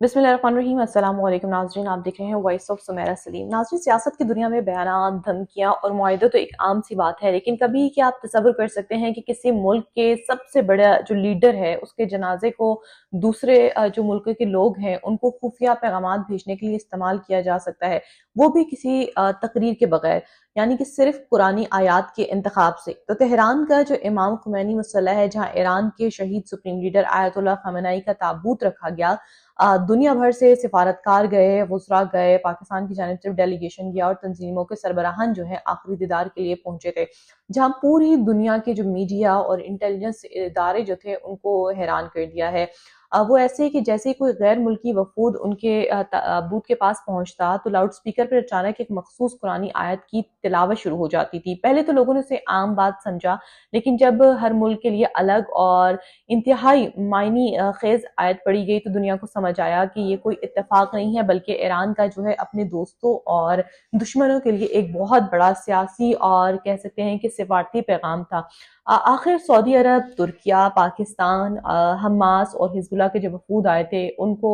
बिस्मिल्लाहिर्रहमानिर्रहीम। अस्सलाम वालेकुम नाज़रीन, आप देख रहे हैं वॉइस ऑफ सुमेरा सलीम। नाज़रीन, सियासत की दुनिया में बयानात, धमकियां और मुआहदे तो एक आम सी बात है, लेकिन कभी क्या आप तसव्वुर कर सकते हैं कि किसी मुल्क के सबसे बड़ा जो लीडर है उसके जनाजे को दूसरे जो मुल्क के लोग हैं उनको खुफिया पैगामात भेजने के लिए इस्तेमाल किया जा सकता है, वो भी किसी तकरीर के बगैर, यानी कि सिर्फ कुरानी आयात के इंतखाब से। तो तेहरान का जो इमाम खुमैनी मुसल्ला है, जहाँ ईरान के शहीद सुप्रीम लीडर आयतुल्लाह खamenei का ताबूत रखा गया, दुनिया भर से सिफारतकार गए, वुज़रा गए, पाकिस्तान की जानिब से डेलीगेशन गया और तंजीमों के सरबराहान जो है आखिरी दीदार के लिए पहुंचे थे, जहाँ पूरी दुनिया के जो मीडिया और इंटेलिजेंस इदारे जो थे उनको हैरान कर दिया है। वो ऐसे कि जैसे ही कोई गैर मुल्की वफूद उनके बूथ के पास पहुंचता तो लाउड स्पीकर पर अचानक एक मखसूस कुरानी आयत की तिलावत शुरू हो जाती थी। पहले तो लोगों ने उसे आम बात समझा, लेकिन जब हर मुल्क के लिए अलग और इंतहाई मायनी खेज आयत पढ़ी गई तो दुनिया को समझ आया कि ये कोई इत्तेफाक नहीं है, बल्कि ईरान का जो है अपने दोस्तों और दुश्मनों के लिए एक बहुत बड़ा सियासी और कह सकते हैं कि सिफारती पैगाम था। आखिर सऊदी अरब, तुर्किया, पाकिस्तान, हमास और हिजबुल्लाह के जो वफूद आए थे उनको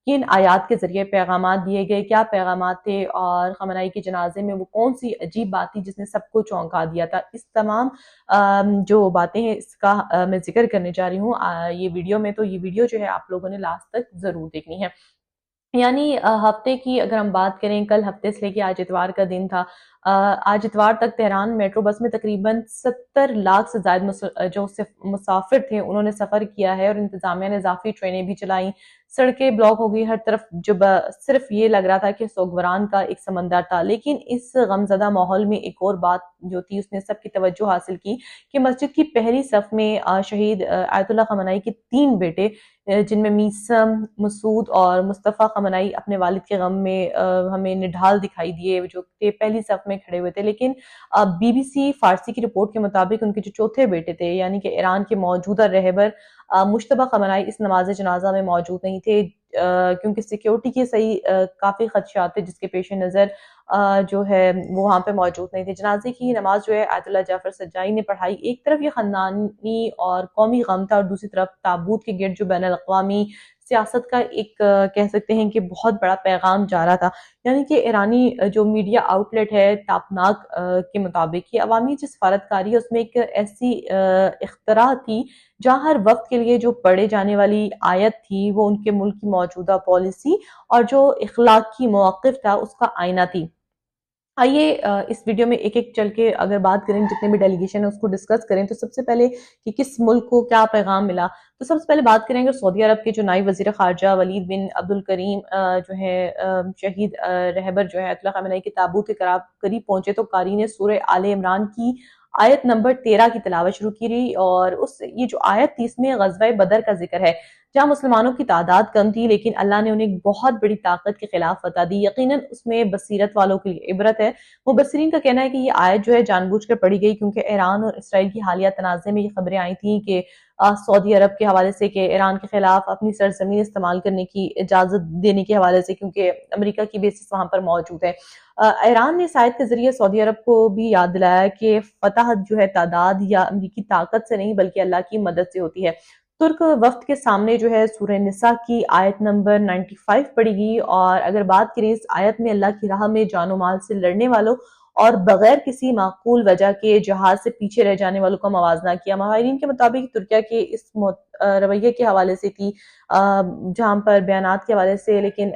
किन आयात के जरिए पैगामात दिए गए, क्या पैगामात थे, और खamenei के जनाजे में वो कौन सी अजीब बात थी जिसने सबको चौंका दिया था। इस तमाम जो बातें हैं इसका मैं जिक्र करने जा रही हूँ ये वीडियो में। तो ये वीडियो जो है आप लोगों ने लास्ट तक जरूर देखनी है। यानी हफ्ते की अगर हम बात करें, कल हफ्ते से लेके आज इतवार का दिन था। आज इतवार तक तेहरान मेट्रो बस में तकरीबन 70 लाख से ज्यादा जो मुसाफिर थे उन्होंने सफर किया है, और इंतजामिया ने इजाफी ट्रेनें भी चलाई। सड़कें ब्लॉक हो गई हर तरफ, जो सिर्फ ये लग रहा था कि सोगवारान का एक समंदर था। लेकिन इस गमजदा माहौल में एक और बात जो थी उसने सबकी तवज्जो हासिल की कि मस्जिद की पहली सफ में शहीद आयतुल्लाह खamenei के 3 बेटे, जिनमें मीसम, मसूद और मुस्तफ़ा खamenei अपने वालिद के गम में हमें निढाल दिखाई दिए, जो कि पहली सफ में खड़े हुए थे। लेकिन बीबीसी फारसी की रिपोर्ट के मुताबिक उनके जो चौथे बेटे थे, यानी कि ईरान के मौजूदा रहबर मुश्तबा खamenei, इस नमाज जनाजा में मौजूद नहीं थे, क्योंकि सिक्योरिटी के सही काफी खदशात थे, जिसके पेश नजर जो है वो वहाँ पे मौजूद नहीं थे। जनाजे की नमाज जो है आयतुल्लाह जाफर सज्जाई ने पढ़ाई। एक तरफ ये खानदानी और कौमी गम था, और दूसरी तरफ ताबूत के गिर्द जो बैन अल-अक़वामी सियासत का एक कह सकते हैं कि बहुत बड़ा पैगाम जा रहा था। यानी कि ईरानी जो मीडिया आउटलेट है तापनाक के मुताबिक ये अवामी जो सफारतकारी है उसमें एक ऐसी इख्तरा थी जहाँ हर वक्त के लिए जो पढ़े जाने वाली आयत थी वो उनके मुल्क की मौजूदा पॉलिसी और जो इखलाकी मौक़िफ़ था उसका आईना थी। आइए इस वीडियो में एक एक चल के अगर बात करें, जितने भी डेलीगेशन है उसको डिस्कस करें। तो सबसे पहले कि किस मुल्क को क्या पैगाम मिला, तो सबसे पहले बात करेंगे सऊदी अरब के जो नायब वजीर खारजा वलीद बिन अब्दुल करीम जो है शहीद रहबर जो है आयतुल्लाह खamenei के ताबूत के करीब पहुंचे तो कारी ने सूरह आले इमरान की आयत नंबर 13 की तिलावत शुरू की रही, और उस ये जो आयत थी इसमें ग़ज़वा बदर का जिक्र है, जहाँ मुसलमानों की तादाद कम थी लेकिन अल्लाह ने उन्हें एक बहुत बड़ी ताकत के खिलाफ फतह दी। यकीनन उसमें बसीरत वालों के लिए इबरत है। मुबस्सिरीन का कहना है कि ये आयत जो है जानबूझकर पढ़ी गई क्योंकि ईरान और इसराइल की हालिया तनाज़े में ये खबरें आई थी कि सऊदी अरब के हवाले से कि ईरान के खिलाफ अपनी सरजमीन इस्तेमाल करने की इजाजत देने के हवाले से, क्योंकि अमेरिका की बेसिस वहां पर मौजूद है। ईरान ने इस आयत के जरिए सऊदी अरब को भी याद दिलाया कि फतह जो है तादाद या अमेरिकी ताकत से नहीं बल्कि अल्लाह की मदद से होती है। तुर्क वफ्द के सामने जो है सूरह निसा की आयत नंबर 95 पढ़ी गई, और अगर बात करें इस आयत में अल्लाह की राह में जानो माल से लड़ने वालों और बगैर किसी माकूल वजह के जहाज से पीछे रह जाने वालों का मवाजना किया। माहिरीन के मुताबिक तुर्किया के इस रवैये के हवाले से थी, जहां पर बयानात के हवाले से, लेकिन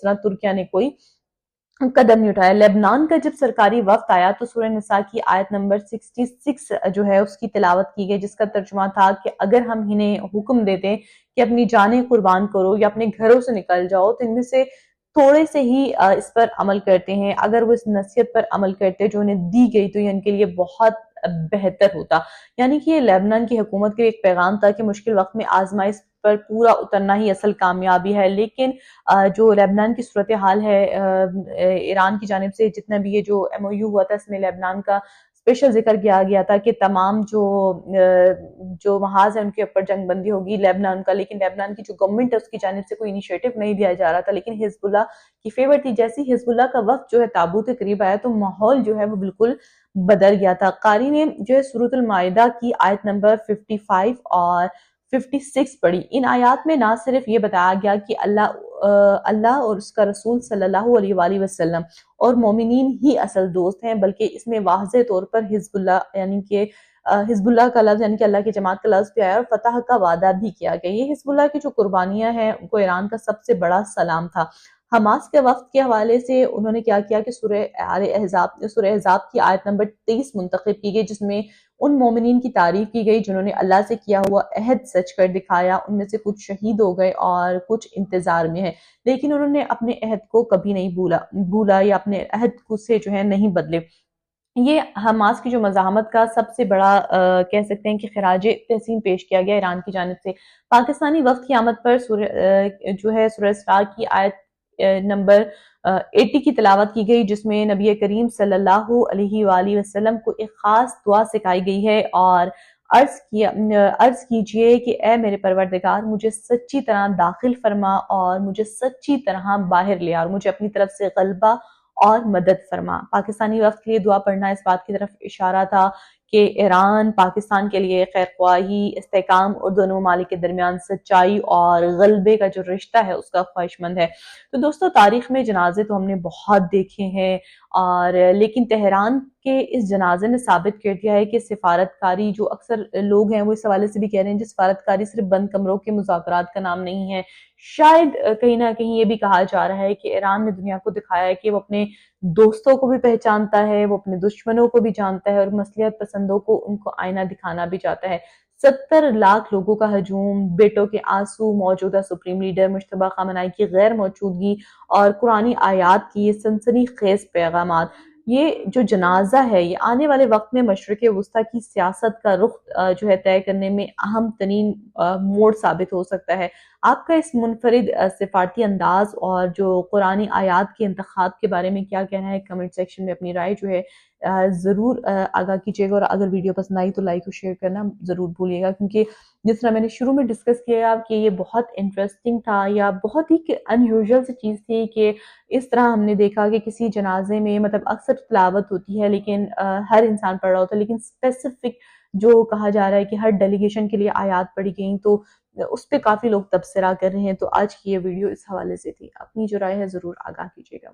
तुर्किया ने कोई कदम नहीं उठाया। लेबनान का जब सरकारी वक्त आया तो सूरह निसा की आयत नंबर 66 जो है उसकी तिलावत की गई, जिसका तर्जुमा था कि अगर हम इन्हें हुक्म देते कि अपनी जानें कुर्बान करो या अपने घरों से निकल जाओ तो इनमें से थोड़े से ही इस पर अमल करते हैं। अगर वो इस नसीहत पर अमल करते जो उन्हें दी गई तो ये इनके लिए बहुत बेहतर होता। यानी कि ये लेबनान की हुकूमत के एक पैगाम था कि मुश्किल वक्त में आजमाइश पर पूरा उतरना ही असल कामयाबी है। लेकिन जो लेबनान की सूरत हाल है, ईरान की जानिब से जितना भी ये जो MOU हुआ था इसमें लेबनान का स्पेशल जिक्र किया गया था कि तमाम जो महाज है उनके ऊपर जंग बंदी होगी लेबनान का, लेकिन लेबनान की जो गवर्नमेंट है उसकी जानिब से कोई इनिशिएटिव नहीं दिया जा रहा था, लेकिन हिजबुल्लाह की फेवर थी। जैसे ही हिजबुल्लाह का वक्त जो है ताबूत के करीब आया तो माहौल जो है वो बिल्कुल बदल गया था। कारी ने जो है सूरतुल माइदा की आयत नंबर 55 और 56 पढ़ी। इन आयात में ना सिर्फ ये बताया गया कि अल्लाह اللہ اور اس کا رسول صلی اللہ علیہ وآلہ وسلم اور مومنین ہی اصل دوست ہیں، بلکہ اس میں واضح طور پر حزب اللہ یعنی کہ حزب اللہ کا لفظ یعنی کہ اللہ کی جماعت کا لفظ بھی آیا اور فتح کا وعدہ بھی کیا گیا۔ یہ حزب اللہ کی جو قربانیاں ہیں ان کو ایران کا سب سے بڑا سلام تھا۔ حماس کے وفد کے حوالے سے انہوں نے کیا کیا کہ سورہ احزاب کی آیت نمبر 23 منتخب کی گئی، جس میں ان مومنین کی تعریف کی گئی جنہوں نے اللہ سے کیا ہوا عہد سچ کر دکھایا۔ ان میں سے کچھ شہید ہو گئے اور کچھ انتظار میں ہیں، لیکن انہوں نے اپنے عہد کو کبھی نہیں بھولا یا اپنے عہد کو سے جو ہے نہیں بدلے۔ یہ حماس کی جو مزاحمت کا سب سے بڑا کہہ سکتے ہیں کہ خراج تحسین پیش کیا گیا ایران کی جانب سے۔ پاکستانی وفد کی آمد پر جو ہے سورہ اسراء کی آیت نمبر 80 کی تلاوت کی گئی، جس میں نبی کریم صلی اللہ علیہ وآلہ وسلم کو ایک خاص دعا سکھائی گئی ہے اور عرض کیجئے کہ اے میرے پروردگار، مجھے سچی طرح داخل فرما اور مجھے سچی طرح باہر لے اور مجھے اپنی طرف سے غلبہ اور مدد فرما۔ پاکستانی وفد کے لیے دعا پڑھنا اس بات کی طرف اشارہ تھا کہ ایران پاکستان کے لیے خیر خواہی، استحکام اور دونوں ممالک کے درمیان سچائی اور غلبے کا جو رشتہ ہے اس کا خواہش مند ہے۔ تو دوستو، تاریخ میں جنازے تو ہم نے بہت دیکھے ہیں لیکن تہران کے اس جنازے نے ثابت کر دیا ہے کہ سفارتکاری جو اکثر لوگ ہیں وہ اس حوالے سے بھی کہہ رہے ہیں کہ سفارتکاری صرف بند کمروں کے مذاکرات کا نام نہیں ہے۔ شاید کہیں نہ کہیں یہ بھی کہا جا رہا ہے کہ ایران نے دنیا کو دکھایا ہے کہ وہ اپنے دوستوں کو بھی پہچانتا ہے، وہ اپنے دشمنوں کو بھی جانتا ہے اور مصلحت پسندوں کو ان کو آئینہ دکھانا بھی چاہتا ہے۔ 70 لاکھ لوگوں کا ہجوم، بیٹوں کے آنسو، موجودہ سپریم لیڈر مجتبیٰ خامنہئی کی غیر موجودگی اور قرآنی آیات کی یہ سنسنی خیز پیغامات، یہ جو جنازہ ہے یہ آنے والے وقت میں مشرق وسطیٰ کی سیاست کا رخ جو ہے طے کرنے میں اہم ترین موڑ ثابت ہو سکتا ہے۔ آپ کا اس منفرد سفارتی انداز اور جو قرآنی آیات کے انتخاب کے بارے میں کیا کہنا ہے؟ کمنٹ سیکشن میں اپنی رائے جو ہے ضرور آگاہ کیجیے گا، اور اگر ویڈیو پسند آئی تو لائک اور شیئر کرنا ضرور بھولیے گا، کیونکہ جس طرح میں نے شروع میں ڈسکس کیا کہ یہ بہت انٹرسٹنگ تھا یا بہت ہی ان یوزول سی چیز تھی کہ اس طرح ہم نے دیکھا کہ کسی جنازے میں مطلب اکثر تلاوت ہوتی ہے لیکن ہر انسان پڑھ رہا ہوتا ہے، لیکن اسپیسیفک جو کہا جا رہا ہے کہ ہر ڈیلیگیشن کے لیے آیات پڑھی گئیں، تو اس پہ کافی لوگ تبصرہ کر رہے ہیں۔ تو آج کی یہ ویڈیو اس حوالے سے تھی، اپنی جو رائے ہے ضرور آگاہ کیجیے گا۔